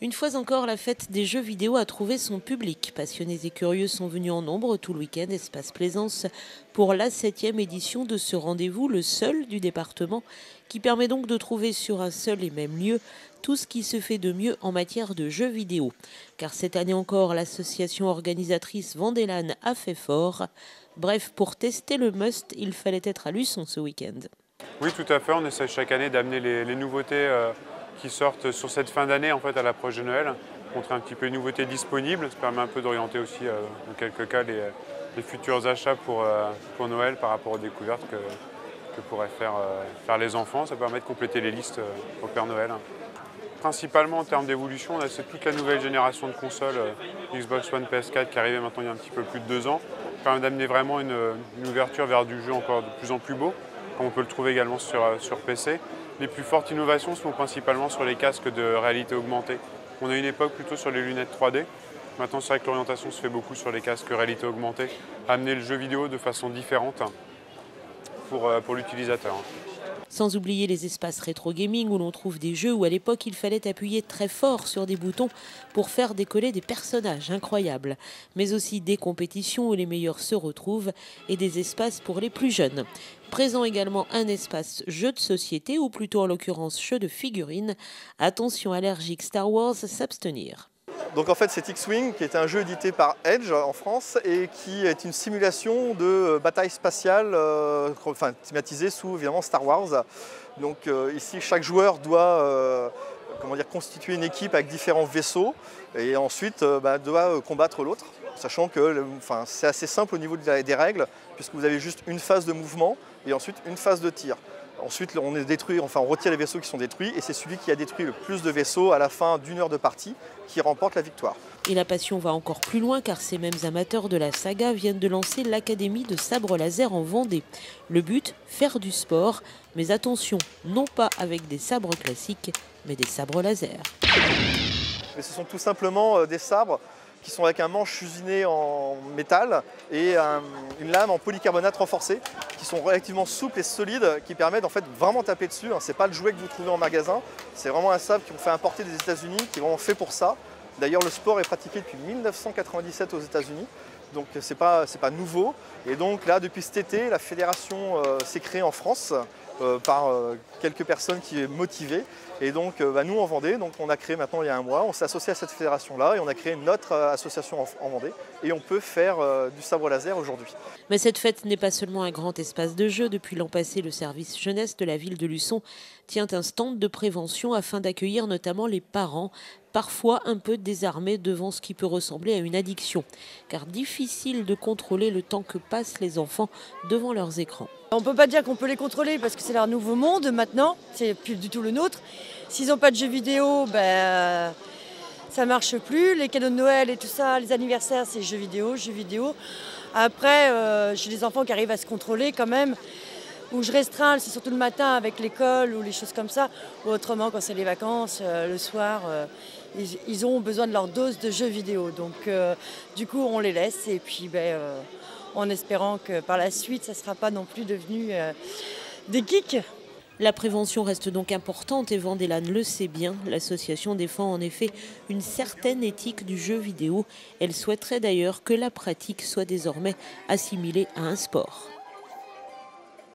Une fois encore, la fête des jeux vidéo a trouvé son public. Passionnés et curieux sont venus en nombre tout le week-end Espace Plaisance pour la 7e édition de ce rendez-vous, le seul du département, qui permet donc de trouver sur un seul et même lieu tout ce qui se fait de mieux en matière de jeux vidéo. Car cette année encore, l'association organisatrice Vendélan a fait fort. Bref, pour tester le must, il fallait être à Luçon ce week-end. Oui, tout à fait. On essaie chaque année d'amener les nouveautés qui sortent sur cette fin d'année en fait, à l'approche de Noël. Montrer un petit peu les nouveautés disponibles. Ça permet un peu d'orienter aussi, dans quelques cas, les futurs achats pour Noël par rapport aux découvertes que pourraient faire les enfants. Ça permet de compléter les listes au Père Noël. Principalement en termes d'évolution, c'est toute la nouvelle génération de consoles Xbox One, PS4 qui arrivait maintenant il y a un petit peu plus de 2 ans. Ça permet d'amener vraiment une ouverture vers du jeu encore de plus en plus beau, comme on peut le trouver également sur PC. Les plus fortes innovations sont principalement sur les casques de réalité augmentée. On a une époque plutôt sur les lunettes 3D. Maintenant, c'est vrai que l'orientation se fait beaucoup sur les casques réalité augmentée. Amener le jeu vidéo de façon différente pour l'utilisateur. Sans oublier les espaces rétro gaming où l'on trouve des jeux où à l'époque il fallait appuyer très fort sur des boutons pour faire décoller des personnages incroyables, mais aussi des compétitions où les meilleurs se retrouvent et des espaces pour les plus jeunes. Présent également un espace jeu de société ou plutôt en l'occurrence jeu de figurines. Attention allergique Star Wars, s'abstenir. Donc en fait c'est X-Wing qui est un jeu édité par Edge en France et qui est une simulation de bataille spatiale thématisée sous évidemment Star Wars. Donc ici chaque joueur doit constituer une équipe avec différents vaisseaux et ensuite doit combattre l'autre. Sachant que c'est assez simple au niveau des règles puisque vous avez juste une phase de mouvement et ensuite une phase de tir. Ensuite, on retire les vaisseaux qui sont détruits et c'est celui qui a détruit le plus de vaisseaux à la fin d'1 heure de partie qui remporte la victoire. Et la passion va encore plus loin car ces mêmes amateurs de la saga viennent de lancer l'Académie de sabre laser en Vendée. Le but, faire du sport, mais attention, non pas avec des sabres classiques, mais des sabres laser. Mais ce sont tout simplement des sabres qui sont avec un manche usiné en métal et une lame en polycarbonate renforcée, qui sont relativement souples et solides, qui permettent en fait vraiment taper dessus. Ce n'est pas le jouet que vous trouvez en magasin, c'est vraiment un sabre qu'on fait importer des États-Unis, qui est vraiment fait pour ça. D'ailleurs, le sport est pratiqué depuis 1997 aux États-Unis, donc c'est pas nouveau. Et donc là, depuis cet été, la fédération s'est créée en France par quelques personnes qui sont motivées. Et donc nous en Vendée, donc on a créé maintenant il y a un mois, on s'est associé à cette fédération-là et on a créé notre association en Vendée et on peut faire du sabre laser aujourd'hui. Mais cette fête n'est pas seulement un grand espace de jeu. Depuis l'an passé, le service jeunesse de la ville de Luçon tient un stand de prévention afin d'accueillir notamment les parents, parfois un peu désarmés devant ce qui peut ressembler à une addiction, car difficile de contrôler le temps que passent les enfants devant leurs écrans. On ne peut pas dire qu'on peut les contrôler parce que c'est leur nouveau monde maintenant, c'est plus du tout le nôtre. S'ils n'ont pas de jeux vidéo, ça marche plus. Les cadeaux de Noël et tout ça, les anniversaires, c'est jeux vidéo, jeux vidéo. Après, j'ai des enfants qui arrivent à se contrôler quand même. Où je restreins, c'est surtout le matin avec l'école ou les choses comme ça. Ou autrement, quand c'est les vacances, le soir, ils ont besoin de leur dose de jeux vidéo. Donc du coup, on les laisse et puis en espérant que par la suite, ça ne sera pas non plus devenu des geeks. La prévention reste donc importante et Vendélan le sait bien. L'association défend en effet une certaine éthique du jeu vidéo. Elle souhaiterait d'ailleurs que la pratique soit désormais assimilée à un sport.